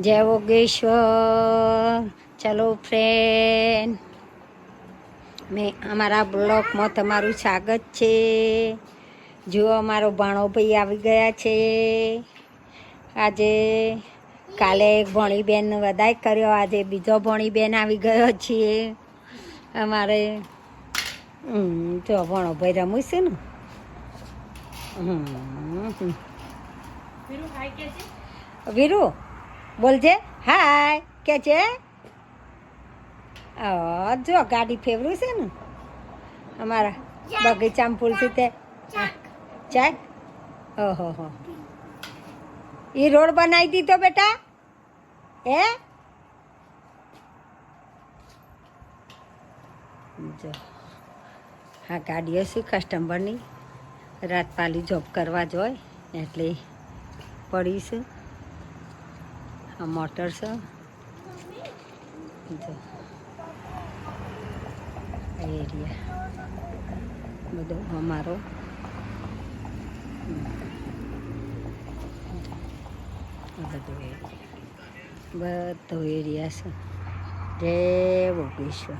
જય યોગેશ્વર. ચલો ફ્રેન્ડ, મેં અમારા બ્લોગમાં તમારું સ્વાગત છે. જુઓ, અમારો ભાણો ભાઈ આવી ગયા છે આજે. કાલે એક ભણીબેન વધાઈ કર્યો, આજે બીજો ભણીબેન આવી ગયો છીએ અમારે. જો ભણો ભાઈ રમું છે ને. વીરુ બોલજે હાય કે છે. જો ગાડી ફેવરું છે ને અમારા બગીચામાં ફૂલ છે તે. ચાક ઓહો હો, એ રોડ બનાવી દીધો બેટા હે. જો હા, ગાડીઓ છે કસ્ટમરની, રાત પાલી જોબ કરવા જોય એટલે પડી છે. આ મોટર છે. જો એરિયા બધો અમારો. બધો એરિયા છે. જય યોગેશ્વર.